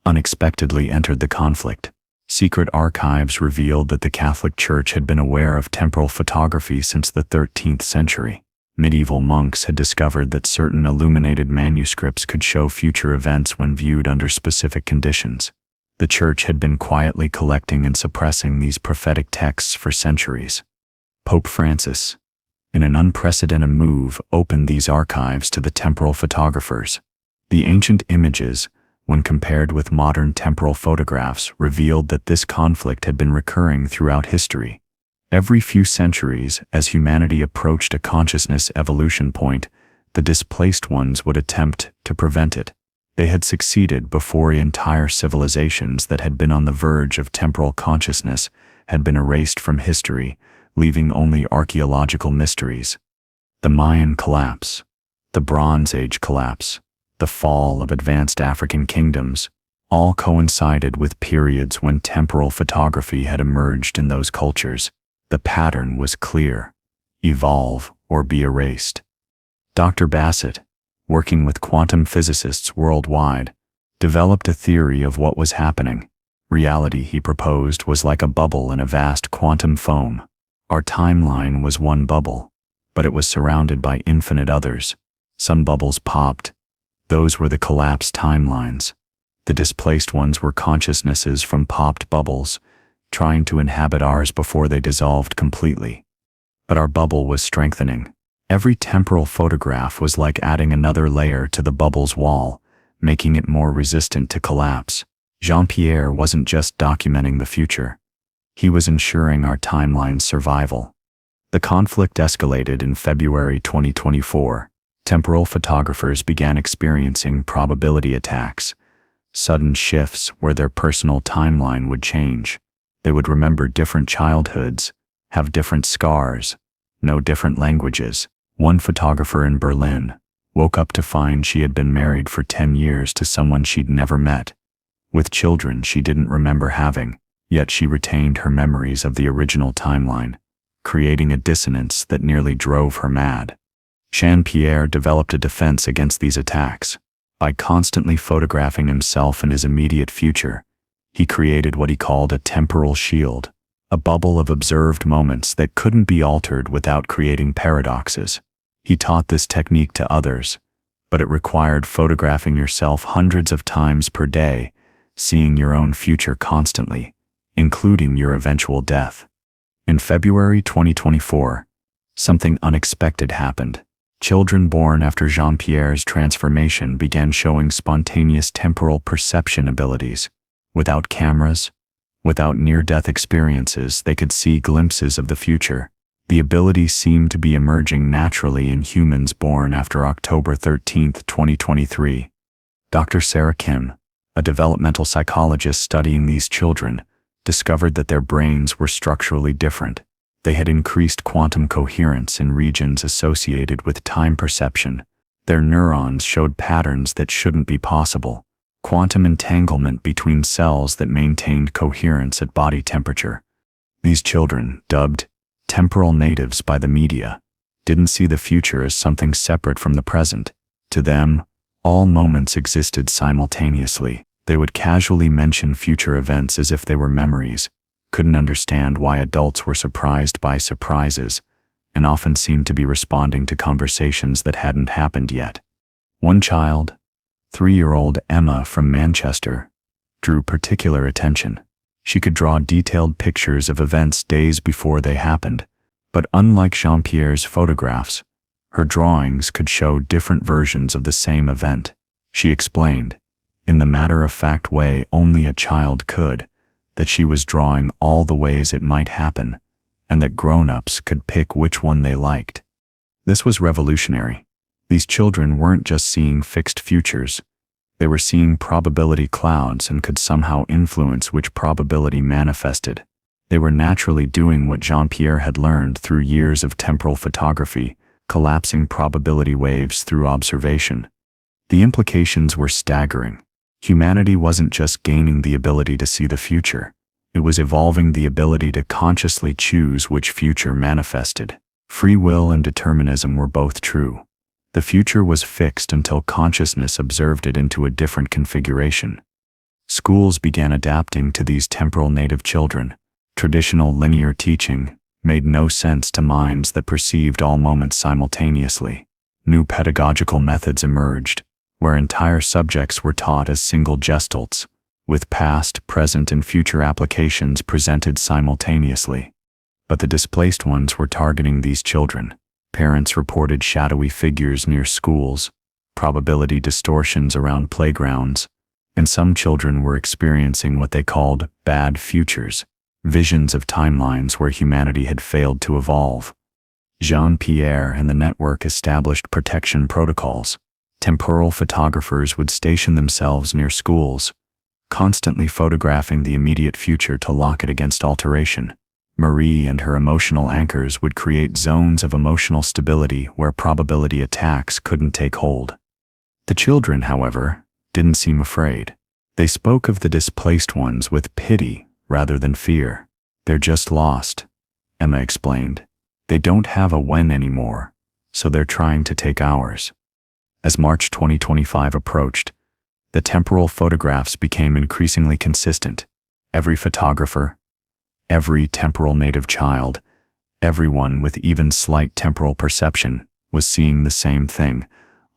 unexpectedly entered the conflict. Secret archives revealed that the Catholic Church had been aware of temporal photography since the 13th century. Medieval monks had discovered that certain illuminated manuscripts could show future events when viewed under specific conditions. The Church had been quietly collecting and suppressing these prophetic texts for centuries. Pope Francis, in an unprecedented move, opened these archives to the temporal photographers. The ancient images, when compared with modern temporal photographs, revealed that this conflict had been recurring throughout history. Every few centuries, as humanity approached a consciousness evolution point, the displaced ones would attempt to prevent it. They had succeeded before entire civilizations that had been on the verge of temporal consciousness had been erased from history, leaving only archaeological mysteries. The Mayan collapse, the Bronze Age collapse, the fall of advanced African kingdoms, all coincided with periods when temporal photography had emerged in those cultures. The pattern was clear: evolve or be erased. Dr. Bassett, working with quantum physicists worldwide, developed a theory of what was happening. Reality, he proposed, was like a bubble in a vast quantum foam. Our timeline was one bubble, but it was surrounded by infinite others. Some bubbles popped. Those were the collapsed timelines. The displaced ones were consciousnesses from popped bubbles, trying to inhabit ours before they dissolved completely. But our bubble was strengthening. Every temporal photograph was like adding another layer to the bubble's wall, making it more resistant to collapse. Jean-Pierre wasn't just documenting the future. He was ensuring our timeline's survival. The conflict escalated in February 2024. Temporal photographers began experiencing probability attacks, sudden shifts where their personal timeline would change. They would remember different childhoods, have different scars, know different languages. One photographer in Berlin woke up to find she had been married for 10 years to someone she'd never met. With children she didn't remember having, yet she retained her memories of the original timeline, creating a dissonance that nearly drove her mad. Jean-Pierre developed a defense against these attacks. By constantly photographing himself and his immediate future, he created what he called a temporal shield, a bubble of observed moments that couldn't be altered without creating paradoxes. He taught this technique to others, but it required photographing yourself hundreds of times per day, seeing your own future constantly, including your eventual death. In February 2024, something unexpected happened. Children born after Jean-Pierre's transformation began showing spontaneous temporal perception abilities. Without cameras, without near-death experiences, they could see glimpses of the future. The ability seemed to be emerging naturally in humans born after October 13, 2023. Dr. Sarah Kim, a developmental psychologist studying these children, discovered that their brains were structurally different. They had increased quantum coherence in regions associated with time perception. Their neurons showed patterns that shouldn't be possible. Quantum entanglement between cells that maintained coherence at body temperature. These children, dubbed temporal natives by the media, didn't see the future as something separate from the present. To them, all moments existed simultaneously. They would casually mention future events as if they were memories, couldn't understand why adults were surprised by surprises, and often seemed to be responding to conversations that hadn't happened yet. One child, 3-year-old Emma from Manchester, drew particular attention. She could draw detailed pictures of events days before they happened, but unlike Jean-Pierre's photographs, her drawings could show different versions of the same event. She explained, in the matter-of-fact way only a child could, that she was drawing all the ways it might happen, and that grown-ups could pick which one they liked. This was revolutionary. These children weren't just seeing fixed futures, they were seeing probability clouds and could somehow influence which probability manifested. They were naturally doing what Jean-Pierre had learned through years of temporal photography, collapsing probability waves through observation. The implications were staggering. Humanity wasn't just gaining the ability to see the future, it was evolving the ability to consciously choose which future manifested. Free will and determinism were both true. The future was fixed until consciousness observed it into a different configuration. Schools began adapting to these temporal native children. Traditional linear teaching made no sense to minds that perceived all moments simultaneously. New pedagogical methods emerged, where entire subjects were taught as single gestults, with past, present, and future applications presented simultaneously. But the displaced ones were targeting these children. Parents reported shadowy figures near schools, probability distortions around playgrounds, and some children were experiencing what they called bad futures, visions of timelines where humanity had failed to evolve. Jean-Pierre and the network established protection protocols. Temporal photographers would station themselves near schools, constantly photographing the immediate future to lock it against alteration. Marie and her emotional anchors would create zones of emotional stability where probability attacks couldn't take hold. The children, however, didn't seem afraid. They spoke of the displaced ones with pity rather than fear. "They're just lost," Emma explained. "They don't have a when anymore, so they're trying to take ours." As March 2025 approached, the temporal photographs became increasingly consistent. Every photographer, every temporal native child, everyone with even slight temporal perception was seeing the same thing.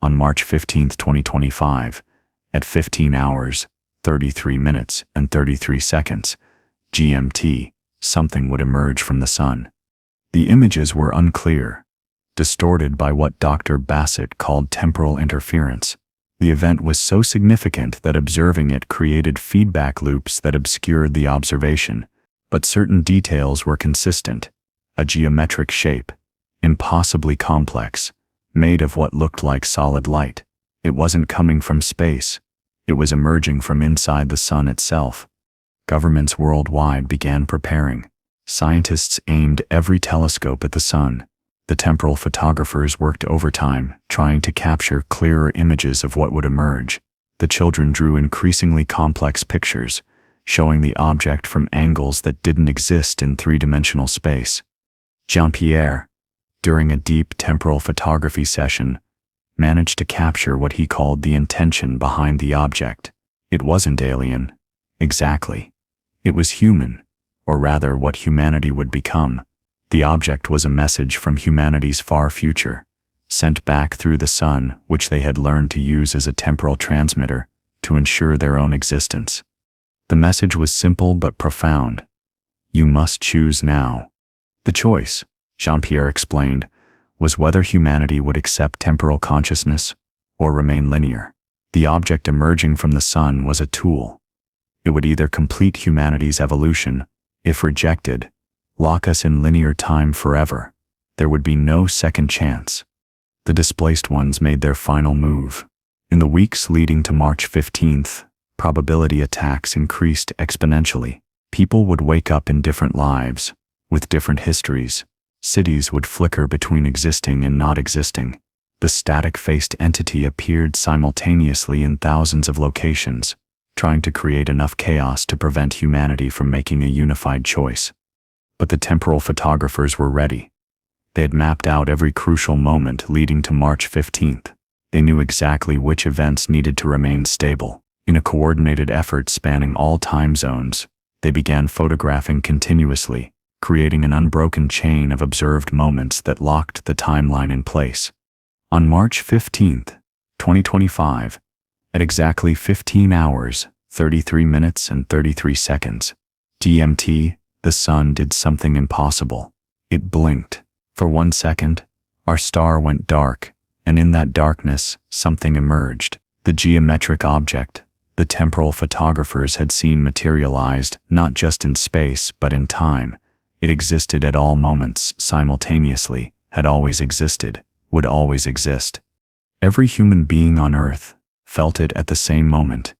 On March 15, 2025, at 15 hours, 33 minutes, and 33 seconds, GMT, something would emerge from the sun. The images were unclear, distorted by what Dr. Bassett called temporal interference. The event was so significant that observing it created feedback loops that obscured the observation. But certain details were consistent. A geometric shape, impossibly complex, made of what looked like solid light. It wasn't coming from space. It was emerging from inside the sun itself. Governments worldwide began preparing. Scientists aimed every telescope at the sun. The temporal photographers worked overtime, trying to capture clearer images of what would emerge. The children drew increasingly complex pictures, showing the object from angles that didn't exist in three-dimensional space. Jean-Pierre, during a deep temporal photography session, managed to capture what he called the intention behind the object. It wasn't alien, exactly. It was human, or rather what humanity would become. The object was a message from humanity's far future, sent back through the sun, which they had learned to use as a temporal transmitter to ensure their own existence. The message was simple but profound. You must choose now. The choice, Jean-Pierre explained, was whether humanity would accept temporal consciousness or remain linear. The object emerging from the sun was a tool. It would either complete humanity's evolution, if rejected, lock us in linear time forever. There would be no second chance. The displaced ones made their final move. In the weeks leading to March 15th, probability attacks increased exponentially. People would wake up in different lives, with different histories. Cities would flicker between existing and not existing. The static-faced entity appeared simultaneously in thousands of locations, trying to create enough chaos to prevent humanity from making a unified choice. But the temporal photographers were ready. They had mapped out every crucial moment leading to March 15th. They knew exactly which events needed to remain stable. In a coordinated effort spanning all time zones, they began photographing continuously, creating an unbroken chain of observed moments that locked the timeline in place. On March 15th, 2025, at exactly 15 hours, 33 minutes and 33 seconds, GMT, the sun did something impossible. It blinked. For 1 second, our star went dark, and in that darkness, something emerged. The geometric object the temporal photographers had seen materialized not just in space but in time. It existed at all moments simultaneously, had always existed, would always exist. Every human being on Earth felt it at the same moment,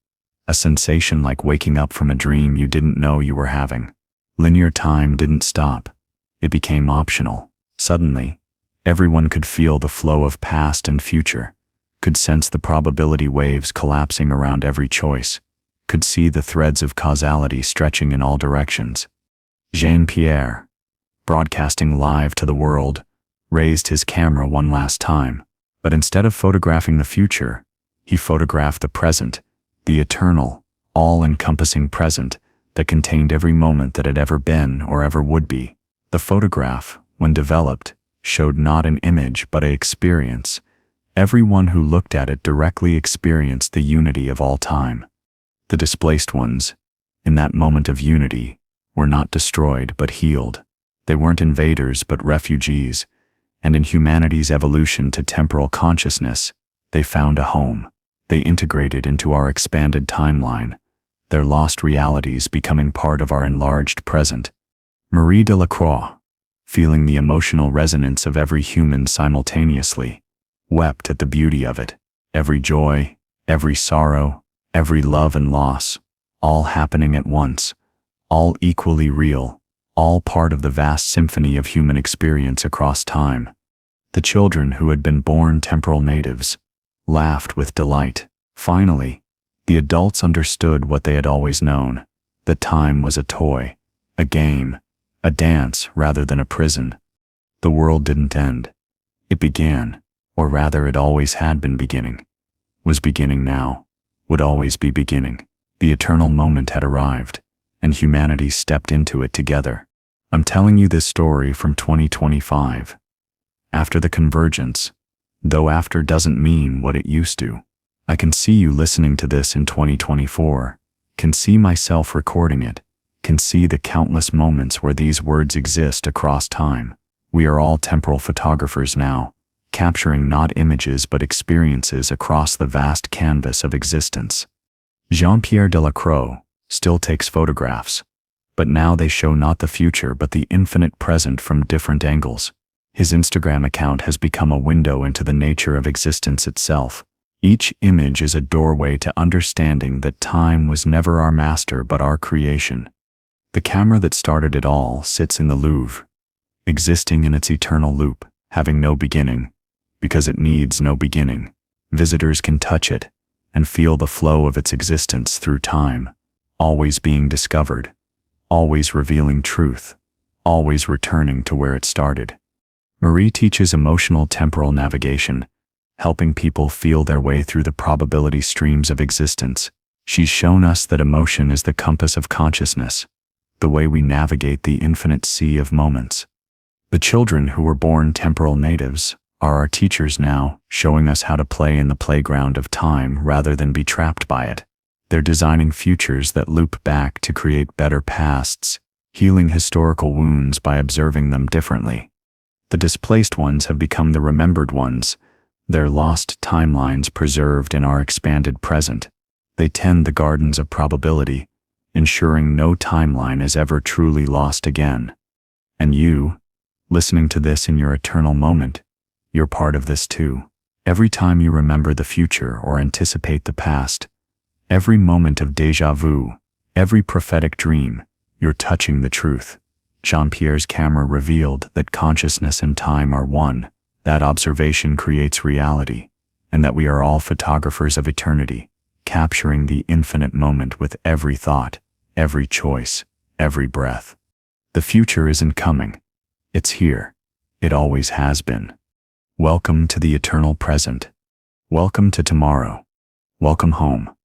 a sensation like waking up from a dream you didn't know you were having. Linear time didn't stop. It became optional. Suddenly, everyone could feel the flow of past and future, could sense the probability waves collapsing around every choice, could see the threads of causality stretching in all directions. Jean-Pierre, broadcasting live to the world, raised his camera one last time, but instead of photographing the future, he photographed the present, the eternal, all-encompassing present that contained every moment that had ever been or ever would be. The photograph, when developed, showed not an image but an experience. Everyone who looked at it directly experienced the unity of all time. The displaced ones, in that moment of unity, were not destroyed but healed. They weren't invaders but refugees, and in humanity's evolution to temporal consciousness, they found a home. They integrated into our expanded timeline, their lost realities becoming part of our enlarged present. Marie Delacroix, feeling the emotional resonance of every human simultaneously, wept at the beauty of it. Every joy, every sorrow, every love and loss, all happening at once, all equally real, all part of the vast symphony of human experience across time. The children who had been born temporal natives laughed with delight. Finally, the adults understood what they had always known, that time was a toy, a game, a dance rather than a prison. The world didn't end. It began, or rather it always had been beginning, was beginning now, would always be beginning. The eternal moment had arrived, and humanity stepped into it together. I'm telling you this story from 2025. After the convergence, though after doesn't mean what it used to. I can see you listening to this in 2024, can see myself recording it, can see the countless moments where these words exist across time. We are all temporal photographers now, capturing not images but experiences across the vast canvas of existence. Jean-Pierre Delacroix still takes photographs, but now they show not the future but the infinite present from different angles. His Instagram account has become a window into the nature of existence itself. Each image is a doorway to understanding that time was never our master but our creation. The camera that started it all sits in the Louvre, existing in its eternal loop, having no beginning, because it needs no beginning. Visitors can touch it, and feel the flow of its existence through time, always being discovered, always revealing truth, always returning to where it started. Marie teaches emotional temporal navigation, helping people feel their way through the probability streams of existence. She's shown us that emotion is the compass of consciousness, the way we navigate the infinite sea of moments. The children who were born temporal natives are our teachers now, showing us how to play in the playground of time rather than be trapped by it. They're designing futures that loop back to create better pasts, healing historical wounds by observing them differently. The displaced ones have become the remembered ones, their lost timelines preserved in our expanded present. They tend the gardens of probability, ensuring no timeline is ever truly lost again. And you, listening to this in your eternal moment, you're part of this too. Every time you remember the future or anticipate the past, every moment of déjà vu, every prophetic dream, you're touching the truth. Jean-Pierre's camera revealed that consciousness and time are one, that observation creates reality, and that we are all photographers of eternity, capturing the infinite moment with every thought, every choice, every breath. The future isn't coming. It's here. It always has been. Welcome to the eternal present. Welcome to tomorrow. Welcome home.